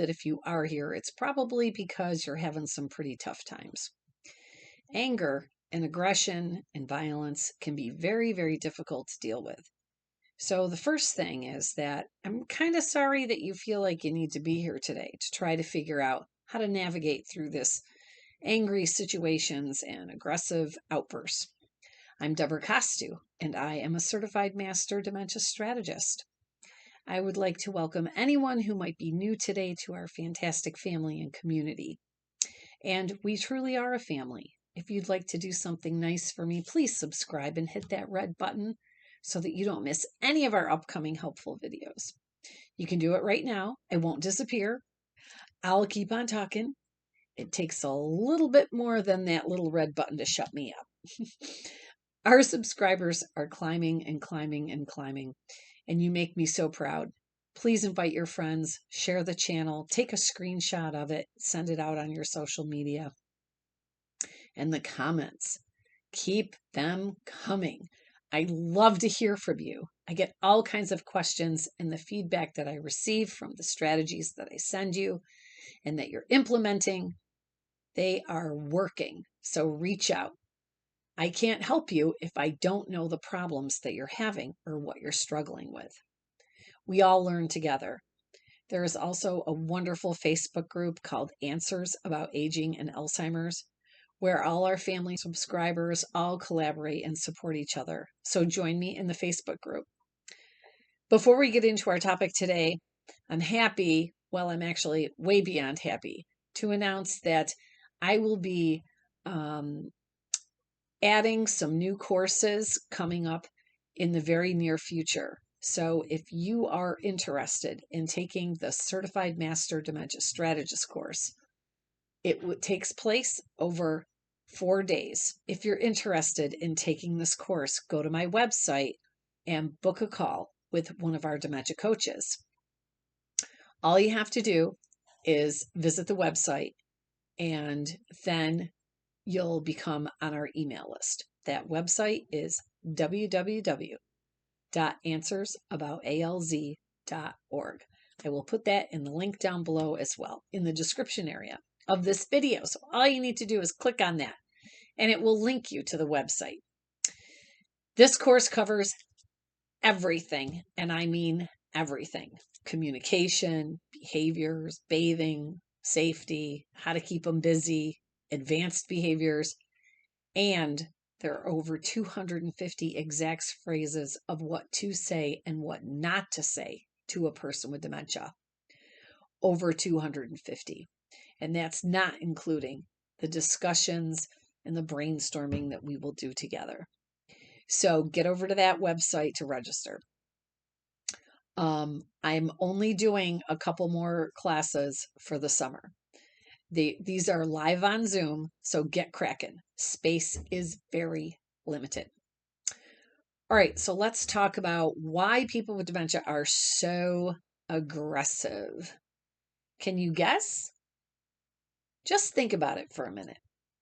that if you are here, it's probably because you're having some pretty tough times. Anger and aggression and violence can be very, very difficult to deal with. So the first thing is that I'm kind of sorry that you feel like you need to be here today to try to figure out how to navigate through this angry situations and aggressive outbursts. I'm Debra, and I am a certified master dementia strategist. I would like to welcome anyone who might be new today to our fantastic family and community. And we truly are a family. If you'd like to do something nice for me, please subscribe and hit that red button so that you don't miss any of our upcoming helpful videos. You can do it right now. I won't disappear. I'll keep on talking. It takes a little bit more than that little red button to shut me up. Our subscribers are climbing and climbing and climbing, and you make me so proud. Please invite your friends, share the channel, take a screenshot of it, send it out on your social media. And the comments, keep them coming. I love to hear from you. I get all kinds of questions, and the feedback that I receive from the strategies that I send you and that you're implementing, they are working. So reach out. I can't help you if I don't know the problems that you're having or what you're struggling with. We all learn together. There is also a wonderful Facebook group called Answers About Aging and Alzheimer's, where all our family subscribers all collaborate and support each other. So join me in the Facebook group. Before we get into our topic today, I'm happy, well, I'm actually way beyond happy, to announce that I will be adding some new courses coming up in the very near future. So if you are interested in taking the Certified Master Dementia Strategist course, it takes place over 4 days. If you're interested in taking this course, go to my website and book a call with one of our dementia coaches. All you have to do is visit the website, and then you'll become on our email list. That website is www.answersaboutalz.org. I will put that in the link down below as well in the description area of this video. So all you need to do is click on that and it will link you to the website. This course covers everything, and I mean everything. Communication, behaviors, bathing, safety, how to keep them busy, advanced behaviors, and there are over 250 exact phrases of what to say and what not to say to a person with dementia. Over 250. And that's not including the discussions and the brainstorming that we will do together. So get over to that website to register. I'm only doing a couple more classes for the summer. These are live on Zoom, so get cracking. Space is very limited. All right, so let's talk about why people with dementia are so aggressive. Can you guess? Just think about it for a minute.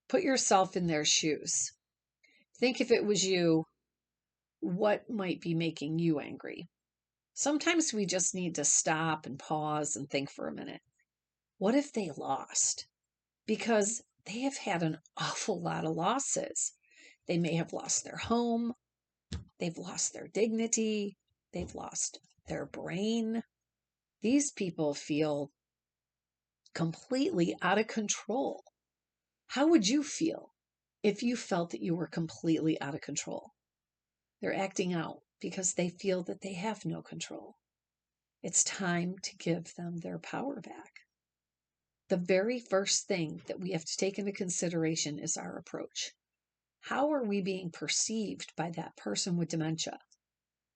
Put yourself in their shoes. Think if it was you, what might be making you angry? Sometimes we just need to stop and pause and think for a minute. What if they lost? Because they have had an awful lot of losses. They may have lost their home. They've lost their dignity. They've lost their brain. These people feel completely out of control. How would you feel if you felt that you were completely out of control? They're acting out because they feel that they have no control. It's time to give them their power back. The very first thing that we have to take into consideration is our approach. How are we being perceived by that person with dementia?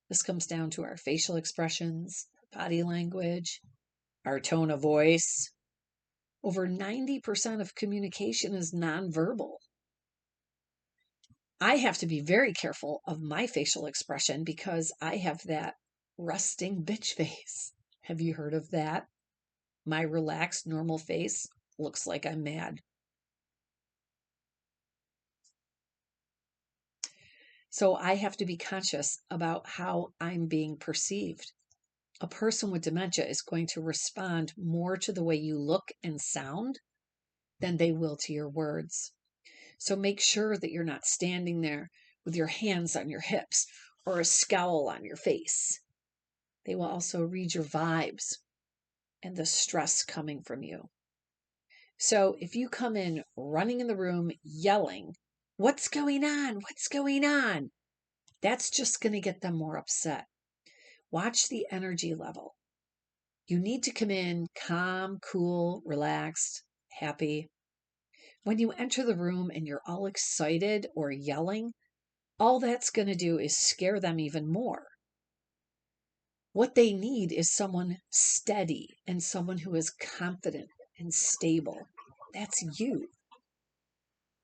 This comes down to our facial expressions, body language, our tone of voice. Over 90% of communication is nonverbal. I have to be very careful of my facial expression because I have that resting bitch face. Have you heard of that? My relaxed, normal face looks like I'm mad. So I have to be conscious about how I'm being perceived. a person with dementia is going to respond more to the way you look and sound than they will to your words. So make sure that you're not standing there with your hands on your hips or a scowl on your face. They will also read your vibes and the stress coming from you. So if you come in running in the room yelling, "What's going on? What's going on?" That's just going to get them more upset. Watch the energy level. You need to come in calm, cool, relaxed, happy. When you enter the room and you're all excited or yelling, all that's going to do is scare them even more. What they need is someone steady and someone who is confident and stable. That's you.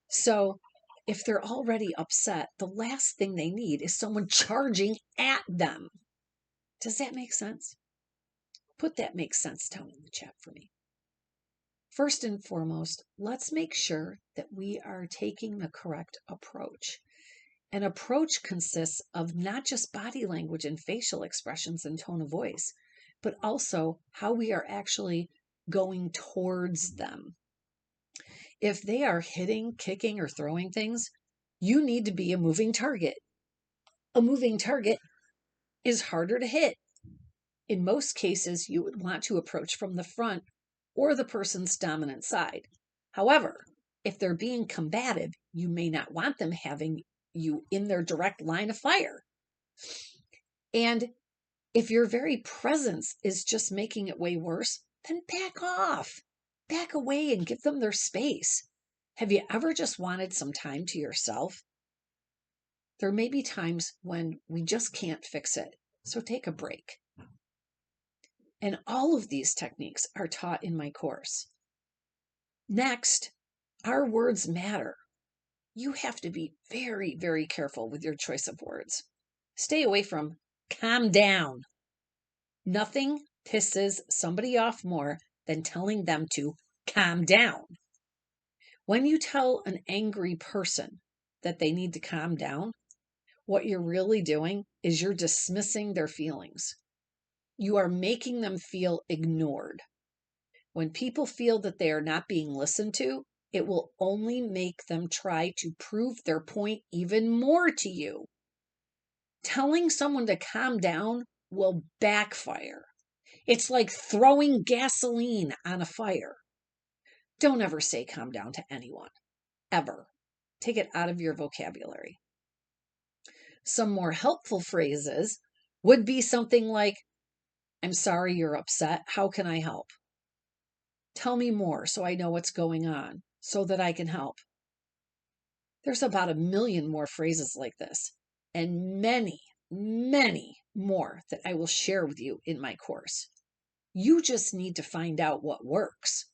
So if they're already upset, the last thing they need is someone charging at them. Does that make sense? Put that makes sense down in the chat for me. First and foremost, let's make sure that we are taking the correct approach. An approach consists of not just body language and facial expressions and tone of voice, but also how we are actually going towards them. If they are hitting, kicking, or throwing things, you need to be a moving target. A moving target is harder to hit. In most cases, you would want to approach from the front or the person's dominant side. However, if they're being combative, you may not want them having you in their direct line of fire. And if your very presence is just making it way worse, then back off, back away and give them their space. Have you ever just wanted some time to yourself? There may be times when we just can't fix it, so take a break. And all of these techniques are taught in my course. Next, our words matter. You have to be very, very careful with your choice of words. Stay away from calm down. Nothing pisses somebody off more than telling them to calm down. When you tell an angry person that they need to calm down, what you're really doing is you're dismissing their feelings. You are making them feel ignored. When people feel that they are not being listened to, it will only make them try to prove their point even more to you. Telling someone to calm down will backfire. It's like throwing gasoline on a fire. Don't ever say calm down to anyone, ever. Take it out of your vocabulary. Some more helpful phrases would be something like, "I'm sorry you're upset. How can I help? Tell me more so I know what's going on, so that I can help." There's about 1,000,000 more phrases like this, and many, many more that I will share with you in my course. You just need to find out what works.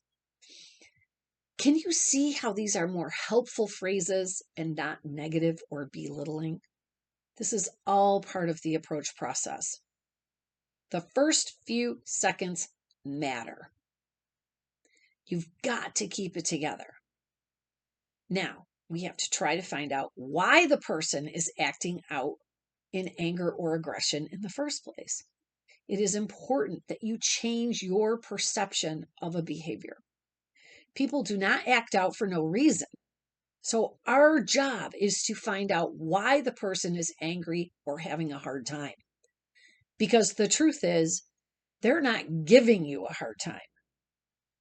Can you see how these are more helpful phrases and not negative or belittling? This is all part of the approach process. The first few seconds matter. You've got to keep it together. Now, we have to try to find out why the person is acting out in anger or aggression in the first place. It is important that you change your perception of a behavior. People do not act out for no reason. So our job is to find out why the person is angry or having a hard time. Because the truth is, they're not giving you a hard time.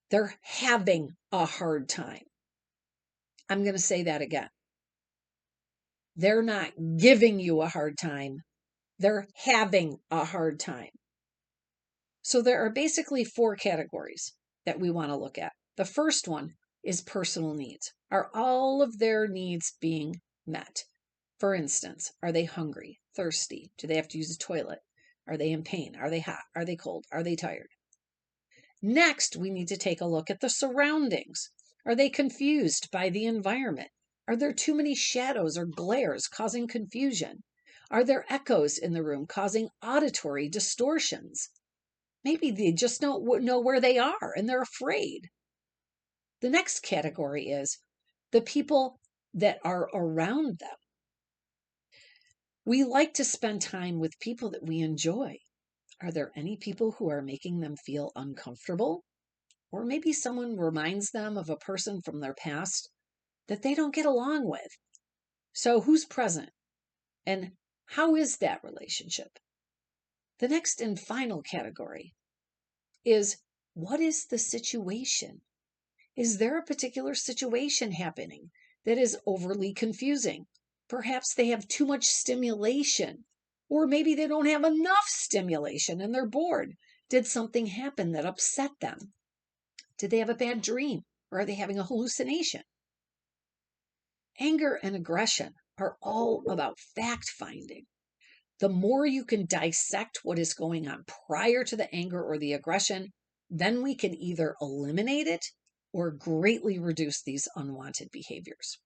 They're having a hard time. I'm going to say that again. They're not giving you a hard time. They're having a hard time. So there are basically 4 categories that we want to look at. The first one is personal needs. Are all of their needs being met? For instance, are they hungry, thirsty? Do they have to use a toilet? Are they in pain? Are they hot? Are they cold? Are they tired? Next, we need to take a look at the surroundings. Are they confused by the environment? Are there too many shadows or glares causing confusion? Are there echoes in the room causing auditory distortions? Maybe they just don't know where they are and they're afraid. The next category is the people that are around them. We like to spend time with people that we enjoy. Are there any people who are making them feel uncomfortable? Or maybe someone reminds them of a person from their past that they don't get along with. So, who's present? And how is that relationship? The next and final category is, what is the situation? Is there a particular situation happening that is overly confusing? Perhaps they have too much stimulation, or maybe they don't have enough stimulation and they're bored. Did something happen that upset them? Did they have a bad dream, or are they having a hallucination? Anger and aggression are all about fact finding. The more you can dissect what is going on prior to the anger or the aggression, then we can either eliminate it or greatly reduce these unwanted behaviors.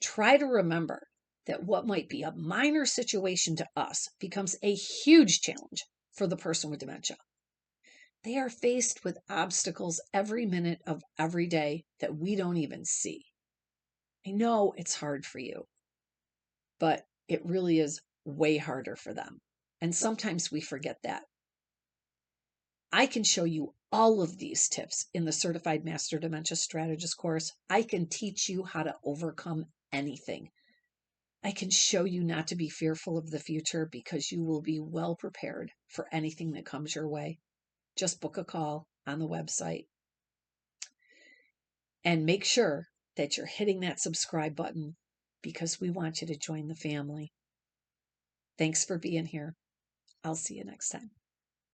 Try to remember that what might be a minor situation to us becomes a huge challenge for the person with dementia. They are faced with obstacles every minute of every day that we don't even see. I know it's hard for you, but it really is way harder for them. And sometimes we forget that. I can show you all of these tips in the Certified Master Dementia Strategist course. I can teach you how to overcome anything. I can show you not to be fearful of the future because you will be well prepared for anything that comes your way. Just book a call on the website. And make sure that you're hitting that subscribe button because we want you to join the family. Thanks for being here. I'll see you next time.